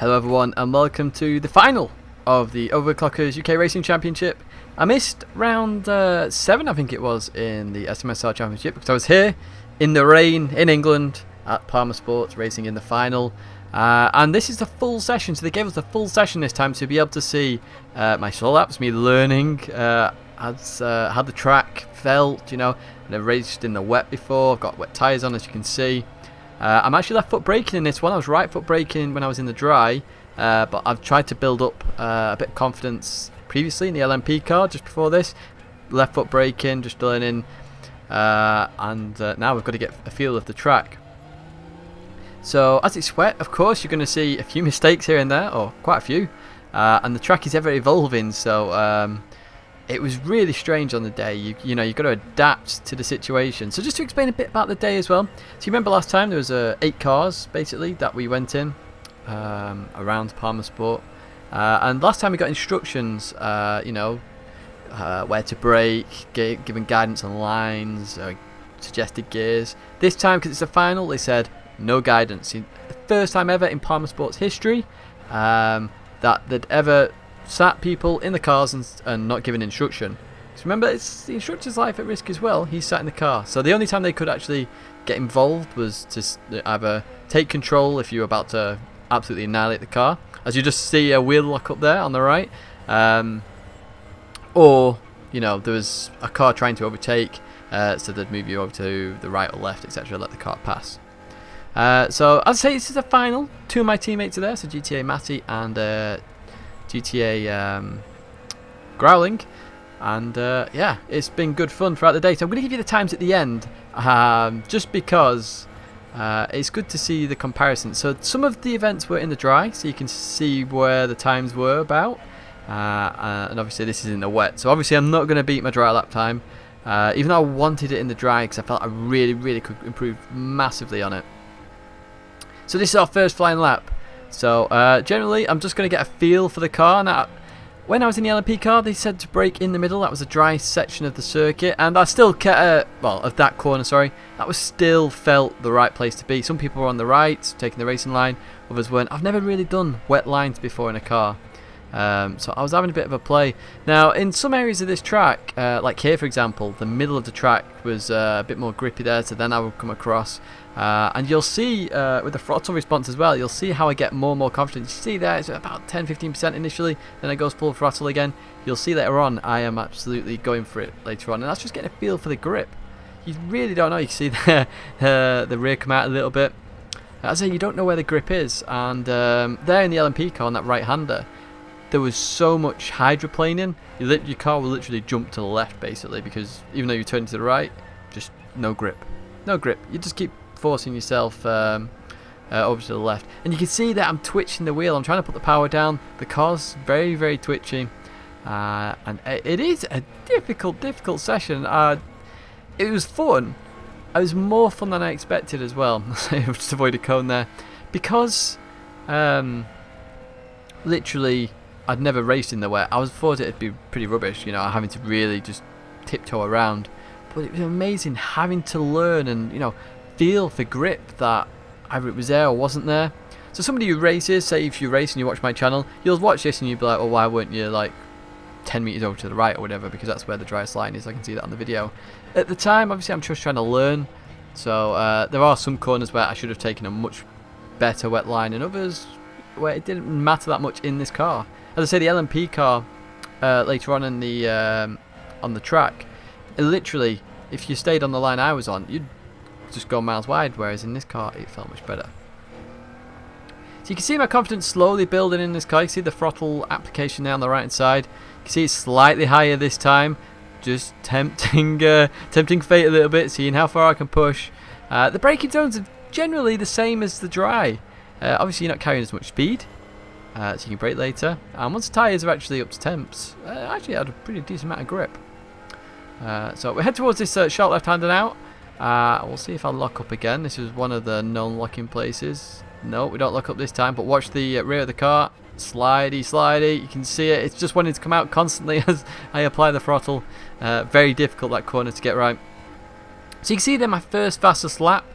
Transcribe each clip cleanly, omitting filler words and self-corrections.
Hello everyone and welcome to the final of the Overclockers UK Racing Championship. I missed round 7 I think it was in the SMSR Championship because I was here in the rain in England at PalmerSport racing in the final. And this is the full session, so they gave us the full session this time to be able to see my slow laps, me learning how the track felt, you know. I've raced in the wet before, I've got wet tyres on as you can see. I'm actually left foot braking in this one. I was right foot braking when I was in the dry, but I've tried to build up a bit of confidence previously in the LMP car just before this. Left foot braking, just learning, and now we've got to get a feel of the track. So as it's wet, of course, you're going to see a few mistakes here and there, or quite a few, and the track is ever evolving, so it was really strange on the day. You know, you've got to adapt to the situation. So just to explain a bit about the day as well. So you remember last time there was 8 cars basically that we went in around PalmerSport, and last time we got instructions, you know, where to brake, given guidance on lines, suggested gears. This time, because it's a final, they said no guidance. The first time ever in PalmerSport's history that they'd ever sat people in the cars and not given instruction. Because remember, it's the instructor's life at risk as well. He's sat in the car, so the only time they could actually get involved was to either take control if you were about to absolutely annihilate the car, as you just see a wheel lock up there on the right, or you know, there was a car trying to overtake, so they'd move you over to the right or left, etc., let the car pass. So as I say, this is the final. 2 of my teammates are there, so GTA Matty and GTA Growling, and yeah, it's been good fun throughout the day. So I'm going to give you the times at the end, just because it's good to see the comparison. So some of the events were in the dry, so you can see where the times were about, and obviously this is in the wet, so obviously I'm not going to beat my dry lap time, even though I wanted it in the dry because I felt I really could improve massively on it. So this is our first flying lap. So generally I'm just going to get a feel for the car. Now, when I was in the LMP car, they said to brake in the middle. That was a dry section of the circuit, and I still kept, well, of that corner, sorry, that was still felt the right place to be. Some people were on the right, taking the racing line, others weren't. I've never really done wet lines before in a car, so I was having a bit of a play. Now, in some areas of this track, like here for example, the middle of the track was a bit more grippy there, so then I would come across. And you'll see with the throttle response as well, you'll see how I get more and more confident. You see there, it's about 10-15% initially, then it goes full throttle again. You'll see later on, I am absolutely going for it later on, and that's just getting a feel for the grip. You really don't know. You can see there, the rear come out a little bit. As I say, you don't know where the grip is, and there in the LMP car on that right-hander, there was so much hydroplaning, your car will literally jump to the left basically, because even though you turn to the right, just no grip. No grip. You just keep forcing yourself over to the left, and you can see that I'm twitching the wheel. I'm trying to put the power down. The car's very twitchy, and it is a difficult session. It was fun. It was more fun than I expected as well. I've just avoided a cone there because literally I'd never raced in the wet. I was thought it'd be pretty rubbish, you know, having to really just tiptoe around, but it was amazing having to learn and, you know, feel for grip that either it was there or wasn't there. So somebody who races, say if you race and you watch my channel, you'll watch this and you'll be like, well, why weren't you like 10 meters over to the right or whatever, because that's where the driest line is. I can see that on the video. At the time, obviously I'm just trying to learn, so there are some corners where I should have taken a much better wet line, and others where it didn't matter that much in this car. As I say, the LMP car later on in the on the track, literally if you stayed on the line I was on, you'd just go miles wide, whereas in this car it felt much better. So you can see my confidence slowly building in this car. You can see the throttle application there on the right hand side. You can see it's slightly higher this time, just tempting fate a little bit, seeing how far I can push. The braking zones are generally the same as the dry. Obviously you're not carrying as much speed, so you can brake later, and once the tyres are actually up to temps, I actually had a pretty decent amount of grip. So we head towards this sharp left-hander now. We'll see if I lock up again. This is one of the known locking places. No, we don't lock up this time, but watch the rear of the car. Slidey. You can see it. It's just wanting to come out constantly as I apply the throttle. Very difficult, that corner, to get right. So you can see there my first fastest lap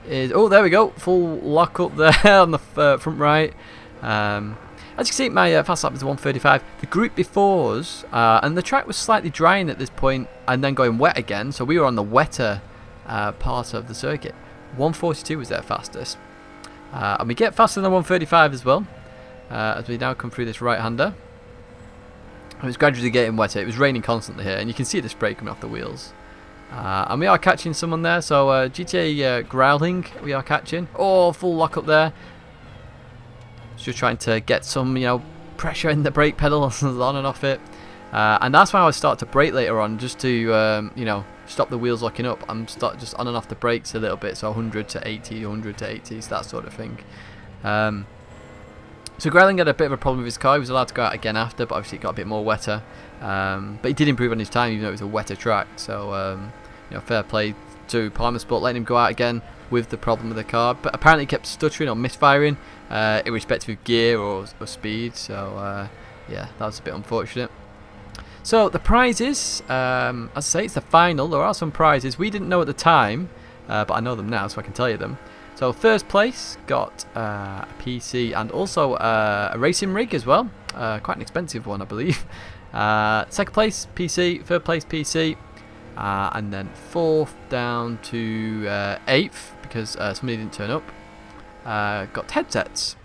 is... Oh, there we go. Full lock up there on the front right. As you can see, my fast lap was 1:35. The group before us, and the track was slightly drying at this point, and then going wet again. So we were on the wetter part of the circuit. 1:42 was their fastest, and we get faster than 1:35 as well, as we now come through this right-hander. It was gradually getting wetter. It was raining constantly here, and you can see the spray coming off the wheels. And we are catching someone there. So GTA Growling, we are catching. Oh, full lock up there. Just trying to get some, pressure in the brake pedal on and off it. And that's why I start to brake later on, just to, stop the wheels locking up. I'm start just on and off the brakes a little bit, so 100 to 80, 100 to 80, so that sort of thing. So Growling had a bit of a problem with his car. He was allowed to go out again after, but obviously it got a bit more wetter. But he did improve on his time, even though it was a wetter track. So, fair play to PalmerSport, letting him go out again with the problem with the car. But apparently he kept stuttering or misfiring, irrespective of gear or speed. So, yeah, that was a bit unfortunate. So, the prizes, as I say, it's the final. There are some prizes. We didn't know at the time, but I know them now, so I can tell you them. So, first place got a PC and also a racing rig as well. Quite an expensive one, I believe. Second place, PC. Third place, PC. And then fourth down to 8th, because somebody didn't turn up. Got headsets.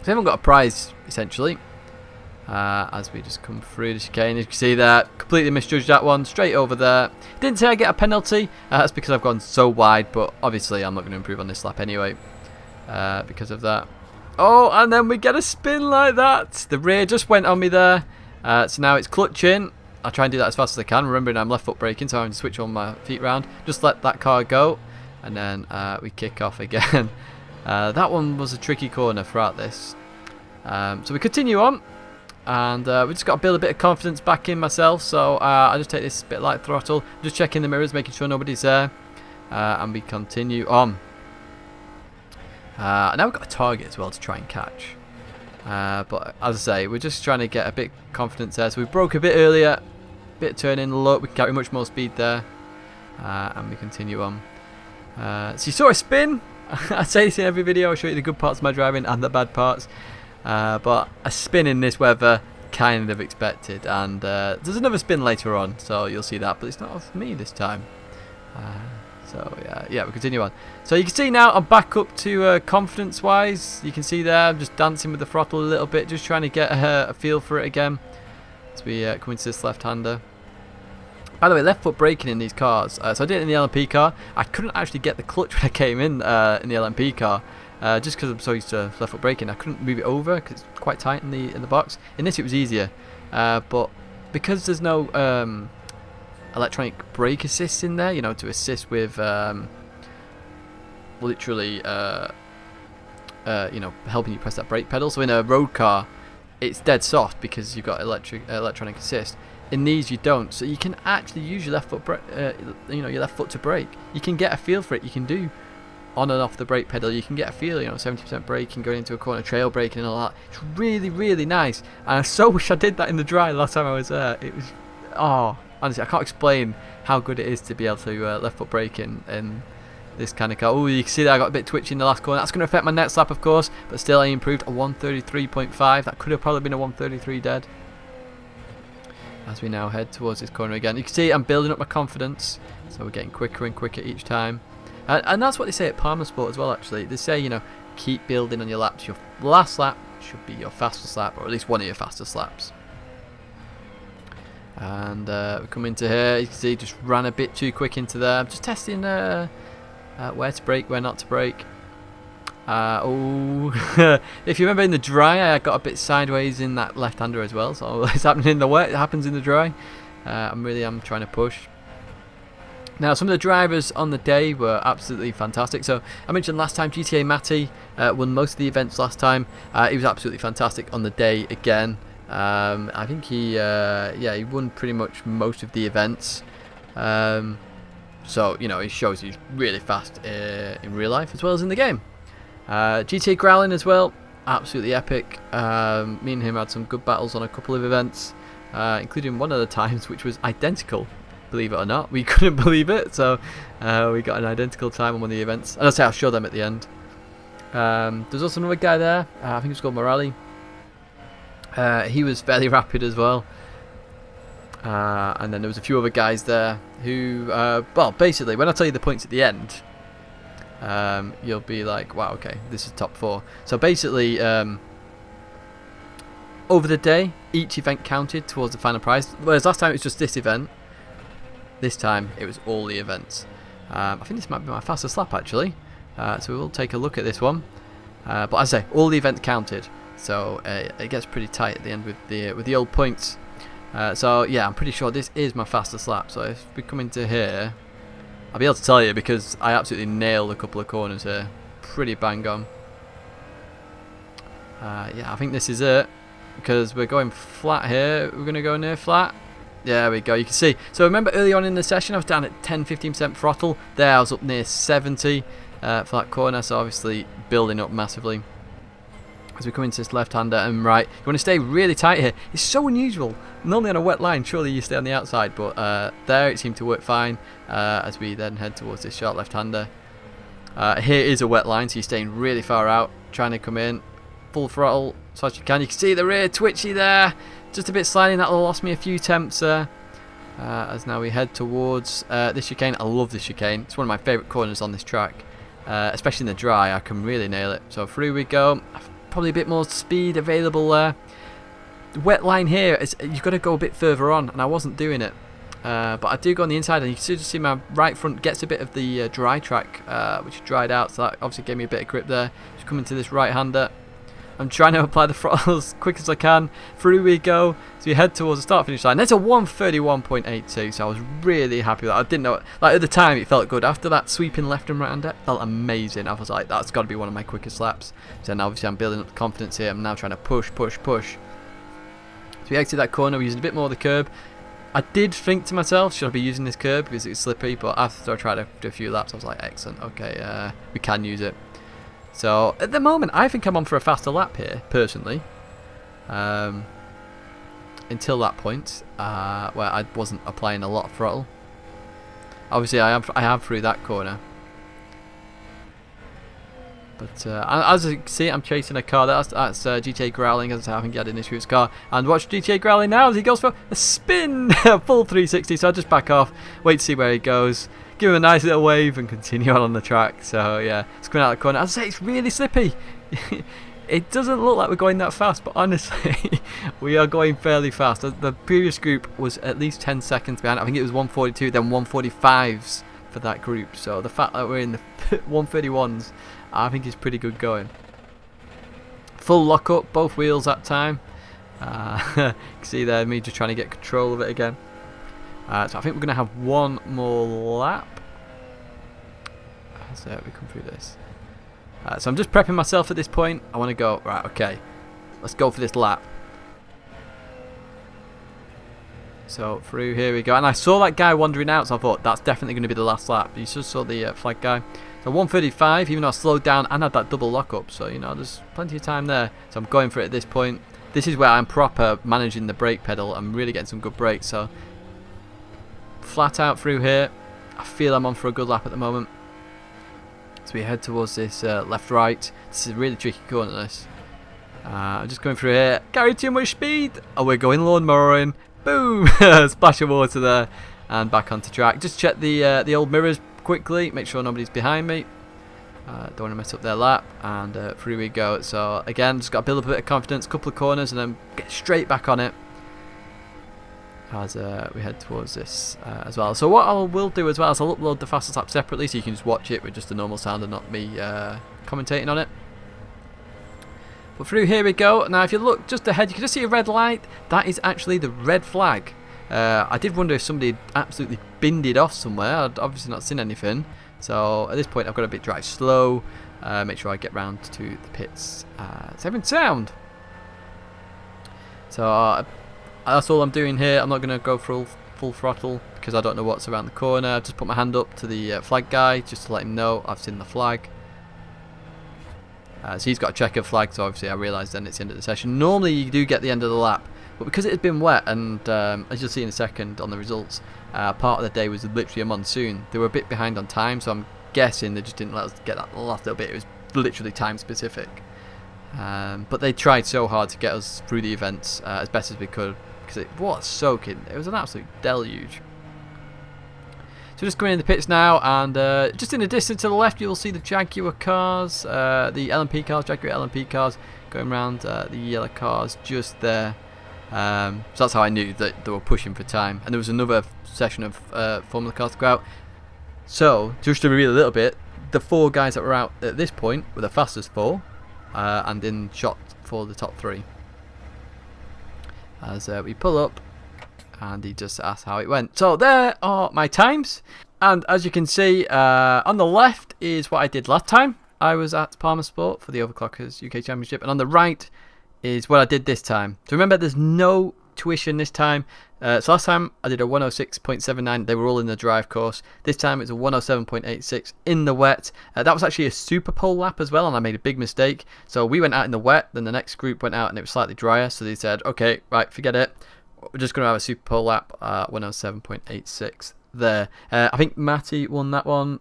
So everyone got a prize, essentially. As we just come through the chicane, as you can see there, completely misjudged that one, straight over there. Didn't say I get a penalty, that's because I've gone so wide, but obviously I'm not going to improve on this lap anyway, because of that. Oh, and then we get a spin like that. The rear just went on me there, so now it's clutching. I'll try and do that as fast as I can, remembering I'm left foot braking, so I'm going to switch all my feet round. Just let that car go, and then we kick off again. That one was a tricky corner throughout this. So we continue on. And we just got to build a bit of confidence back in myself, so I just take this bit light throttle, just checking the mirrors, making sure nobody's there, and we continue on. Now we've got a target as well to try and catch, but as I say, we're just trying to get a bit of confidence there. So we broke a bit earlier, bit of turning low, we can carry much more speed there, and we continue on. So you saw a spin. I say this in every video, I'll show you the good parts of my driving and the bad parts. But a spin in this weather, kind of expected, and there's another spin later on, so you'll see that, but it's not of me this time. So yeah, we continue on. So you can see now I'm back up to confidence wise. You can see there I'm just dancing with the throttle a little bit, just trying to get a feel for it again as we come into this left-hander. By the way, left foot braking in these cars, so I did it in the LMP car. I couldn't actually get the clutch when I came in the LMP car. Just because I'm so used to left foot braking, I couldn't move it over because it's quite tight in the box. In this it was easier, but because there's no electronic brake assist in there, to assist with literally helping you press that brake pedal. So in a road car, it's dead soft because you've got electronic assist. In these you don't, so you can actually use your left foot, your left foot to brake. You can get a feel for it. You can do on and off the brake pedal, you can get a feel, 70% braking, going into a corner, trail braking and all that. It's really, really nice. And I so wish I did that in the dry last time I was there. It was, honestly, I can't explain how good it is to be able to left foot brake in this kind of car. Oh, you can see that I got a bit twitchy in the last corner. That's going to affect my next lap, of course, but still I improved a 133.5. That could have probably been a 133 dead. As we now head towards this corner again. You can see I'm building up my confidence, so we're getting quicker and quicker each time. And that's what they say at PalmerSport as well, actually. They say, keep building on your laps. Your last lap should be your fastest lap, or at least one of your fastest laps. And we come into here. You can see just ran a bit too quick into there. I'm just testing where to brake, where not to brake. If you remember in the dry, I got a bit sideways in that left-hander as well. So it's happening in the wet, it happens in the dry. I'm trying to push. Now, some of the drivers on the day were absolutely fantastic. So I mentioned last time GTA Matty won most of the events last time. He was absolutely fantastic on the day again. I think he won pretty much most of the events. So it shows he's really fast in real life as well as in the game. GTA Growling as well, absolutely epic. Me and him had some good battles on a couple of events, including one of the times which was identical. Believe it or not, we couldn't believe it, so we got an identical time on one of the events, and I'll show them at the end. There's also another guy there. I think it's called Morelli. He was fairly rapid as well. And then there was a few other guys there who, well, basically, when I tell you the points at the end, you'll be like, wow, okay, this is top 4. So basically, over the day, each event counted towards the final prize. Whereas last time it was just this event. This time it was all the events. I think this might be my fastest lap actually. So we will take a look at this one. But as I say, all the events counted. So it gets pretty tight at the end with the old points. So yeah, I'm pretty sure this is my fastest lap. So if we come into here, I'll be able to tell you because I absolutely nailed a couple of corners here. Pretty bang on. Yeah, I think this is it. Because we're going flat here. We're going to go near flat. There we go. You can see. So remember early on in the session I was down at 10-15% throttle. There I was up near 70 for that corner. So obviously building up massively. As we come into this left-hander and right. You want to stay really tight here. It's so unusual. Normally on a wet line surely you stay on the outside. But there it seemed to work fine. As we then head towards this short left-hander. Here is a wet line. So you're staying really far out. Trying to come in. Full throttle as fast as you can. You can see the rear twitchy there. Just a bit sliding. That lost me a few temps there. As now we head towards this chicane. I love this chicane. It's one of my favourite corners on this track. Especially in the dry. I can really nail it. So through we go. Probably a bit more speed available there. The wet line here, you've got to go a bit further on. And I wasn't doing it. But I do go on the inside. And you can just see my right front gets a bit of the dry track. Which dried out. So that obviously gave me a bit of grip there. Just coming to this right-hander. I'm trying to apply the throttle as quick as I can. Through we go. So we head towards the start-finish line. That's a 1:31.82. So I was really happy with that. I didn't know it. Like at the time, it felt good. After that sweeping left and right-hander, it felt amazing. I was like, that's got to be one of my quickest laps. So now obviously I'm building up the confidence here. I'm now trying to push. So we exit that corner. We're using a bit more of the curb. I did think to myself, should I be using this curb because it's slippery? But after I tried to do a few laps, I was like, excellent. Okay, we can use it. So at the moment I think I'm on for a faster lap here personally, until that point where I wasn't applying a lot of throttle. Obviously I have through that corner, but as you can see I'm chasing a car. That's GTA Growling. As I say, I haven't had an issue with his car. And watch GTA Growling now as he goes for a spin. Full 360. So I just back off, wait to see where he goes, give him a nice little wave and continue on the track. So yeah, it's coming out of the corner. As I say, it's really slippy. It doesn't look like we're going that fast, but honestly we are going fairly fast. The previous group was at least 10 seconds behind. I think it was 1:42, then 1:45s for that group. So the fact that we're in the 1:31s, I think is pretty good going. Full lock up, both wheels that time. You can see there me just trying to get control of it again. So I think we're going to have one more lap. So we come through this. So I'm just prepping myself at this point. I want to go, right, okay, let's go for this lap. So through here we go. And I saw that guy wandering out, so I thought that's definitely going to be the last lap. You just saw the flag guy. So 1:35, even though I slowed down and had that double lockup. So, you know, there's plenty of time there. So I'm going for it at this point. This is where I'm proper managing the brake pedal. I'm really getting some good brakes. So flat out through here. I feel I'm on for a good lap at the moment. So we head towards this left-right. This is a really tricky corner, this. I'm just going through here. Carry too much speed. Oh, we're going lawnmowering. Boom! Splash of water there. And back onto track. Just check the old mirrors quickly. Make sure nobody's behind me. Don't want to mess up their lap. And through we go. So again, just got to build up a bit of confidence. Couple of corners and then get straight back on it. As we head towards this as well. So what I will do as well is I'll upload the fastest lap separately so you can just watch it with just a normal sound and not me commentating on it. But through here we go. Now if you look just ahead, you can just see a red light. That is actually the red flag. I did wonder if somebody had absolutely binned it off somewhere. I'd obviously not seen anything. So at this point I've got to drive slow. Make sure I get round to the pits. Seven sound. So that's all I'm doing here. I'm not going to go full throttle because I don't know what's around the corner. I've just put my hand up to the flag guy just to let him know I've seen the flag. So he's got a checkered flag, so obviously I realised then it's the end of the session. Normally you do get the end of the lap, but because it had been wet and as you'll see in a second on the results, part of the day was literally a monsoon. They were a bit behind on time, so I'm guessing they just didn't let us get that last little bit. It was literally time specific. But they tried so hard to get us through the events as best as we could, because it was soaking. It was an absolute deluge. So just going in the pits now, and just in the distance to the left you'll see the Jaguar cars, the LMP cars, Jaguar LMP cars going around the yellow cars just there. So that's how I knew that they were pushing for time. And there was another session of Formula cars to go out. So just to reveal a little bit, the 4 guys that were out at this point were the fastest 4, and in shot for the top 3. As we pull up, and he just asked how it went. So there are my times, and as you can see, on the left is what I did last time I was at PalmerSport for the Overclockers UK Championship, and on the right is what I did this time. So remember, there's no tuition this time. So last time I did a 106.79. They were all in the drive course. This time it's a 107.86 in the wet. That was actually a super pole lap as well, and I made a big mistake. So we went out in the wet, then the next group went out and it was slightly drier. So they said, okay, right, forget it. We're just going to have a super pole lap, 107.86 there. I think Matty won that one.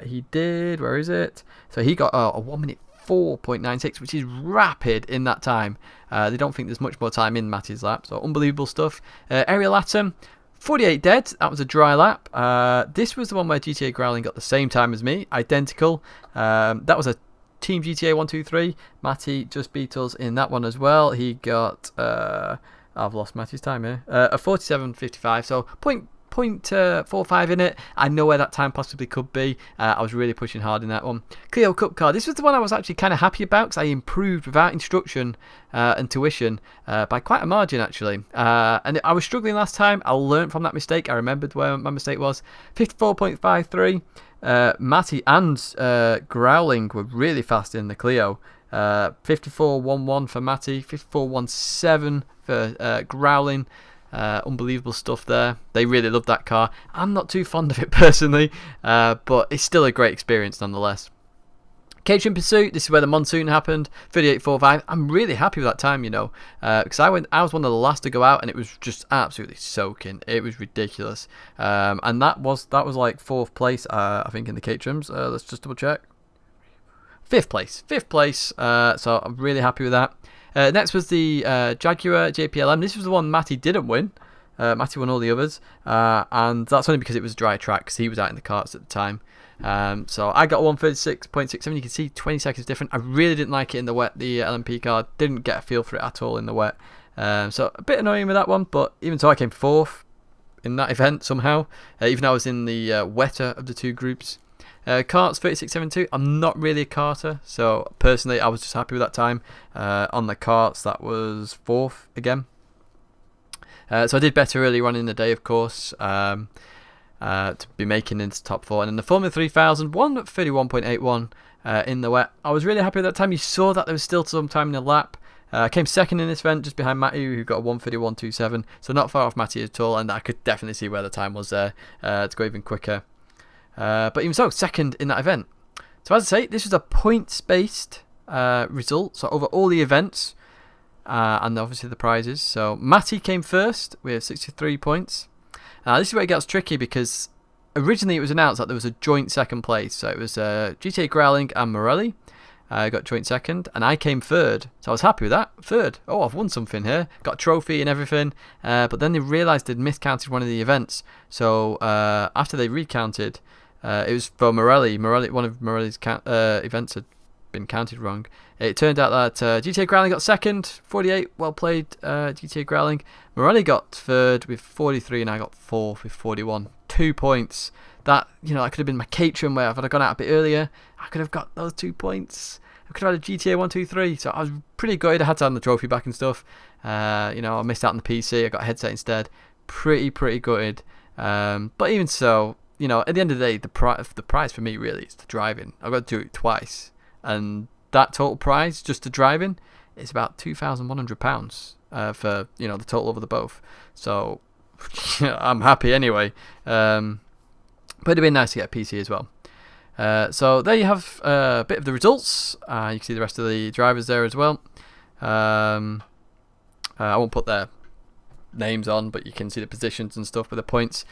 He did. Where is it? So he got a 1 minute 4.96, which is rapid in that time. They don't think there's much more time in Matty's lap, so unbelievable stuff. Ariel Atom, 48 dead. That was a dry lap. This was the one where GTA Growling got the same time as me, identical. That was a Team GTA 123. Matty just beat us in that one as well. He got I've lost Matty's time here. A 47.55, so 0.45 in it. I know where that time possibly could be. I was really pushing hard in that one. Clio Cup car. This was the one I was actually kind of happy about, because I improved without instruction and tuition by quite a margin actually. And I was struggling last time. I learn't from that mistake. I remembered where my mistake was. 54.53. Matty and Growling were really fast in the Clio. 54.11 for Matty, 54.17 for Growling. Unbelievable stuff there. They really love that car. I'm not too fond of it personally, but it's still a great experience nonetheless. Catering Pursuit, this is where the monsoon happened, 38.45. I'm really happy with that time, you know, because I was one of the last to go out, and it was just absolutely soaking. It was ridiculous, and that was like 4th place, I think, in the caterings. Let's just double check. 5th place. So I'm really happy with that. Next was the Jaguar JPLM. This was the one Matty didn't win. Matty won all the others, and that's only because it was a dry track, because he was out in the karts at the time. So I got 136.67. You can see 20 seconds different. I really didn't like it in the wet. The LMP car didn't get a feel for it at all in the wet. So a bit annoying with that one, but even so, I came 4th in that event somehow, even though I was in the wetter of the 2 groups. Karts 36.72. I'm not really a karter, so personally I was just happy with that time. On the karts, that was 4th again. So I did better earlier on in the day, of course, to be making into top 4. And then the Formula 3000, 1:31.81 in the wet. I was really happy with that time. You saw that there was still some time in the lap. I came 2nd in this event, just behind Matty, who got a 1:31.27, so not far off Matty at all, and I could definitely see where the time was there to go even quicker. But even so, 2nd in that event. So as I say, this was a points-based result, so over all the events, and obviously the prizes. So Matty came 1st with 63 points. This is where it gets tricky, because originally it was announced that there was a joint 2nd place. So it was GTA Growling and Morelli got joint 2nd, and I came 3rd. So I was happy with that. 3rd. Oh, I've won something here. Got a trophy and everything. But then they realised they'd miscounted one of the events. So after they recounted, it was for Morelli. One of Morelli's events had been counted wrong. It turned out that GTA Growling got 2nd, 48. Well played, GTA Growling. Morelli got 3rd with 43, and I got 4th with 41. 2 points. That, you know, that could have been my catering, where if I'd gone out a bit earlier, I could have got those 2 points. I could have had a GTA 123. So I was pretty gutted. I had to have the trophy back and stuff. You know, I missed out on the PC. I got a headset instead. Pretty gutted. But even so, you know, at the end of the day, the prize for me really is the driving. I've got to do it twice, and that total prize just to driving is about £2,100 for, you know, the total over the both. So I'm happy anyway. But it'd be nice to get a PC as well. So there you have a bit of the results. You can see the rest of the drivers there as well. I won't put their names on, but you can see the positions and stuff with the points.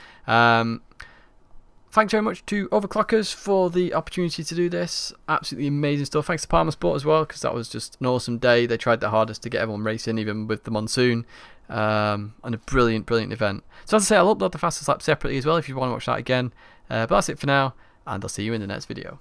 thanks very much to Overclockers for the opportunity to do this. Absolutely amazing stuff. Thanks to PalmerSport as well, because that was just an awesome day. They tried their hardest to get everyone racing, even with the monsoon. And a brilliant event. So as I say, I'll upload the fastest lap separately as well if you want to watch that again. But that's it for now, and I'll see you in the next video.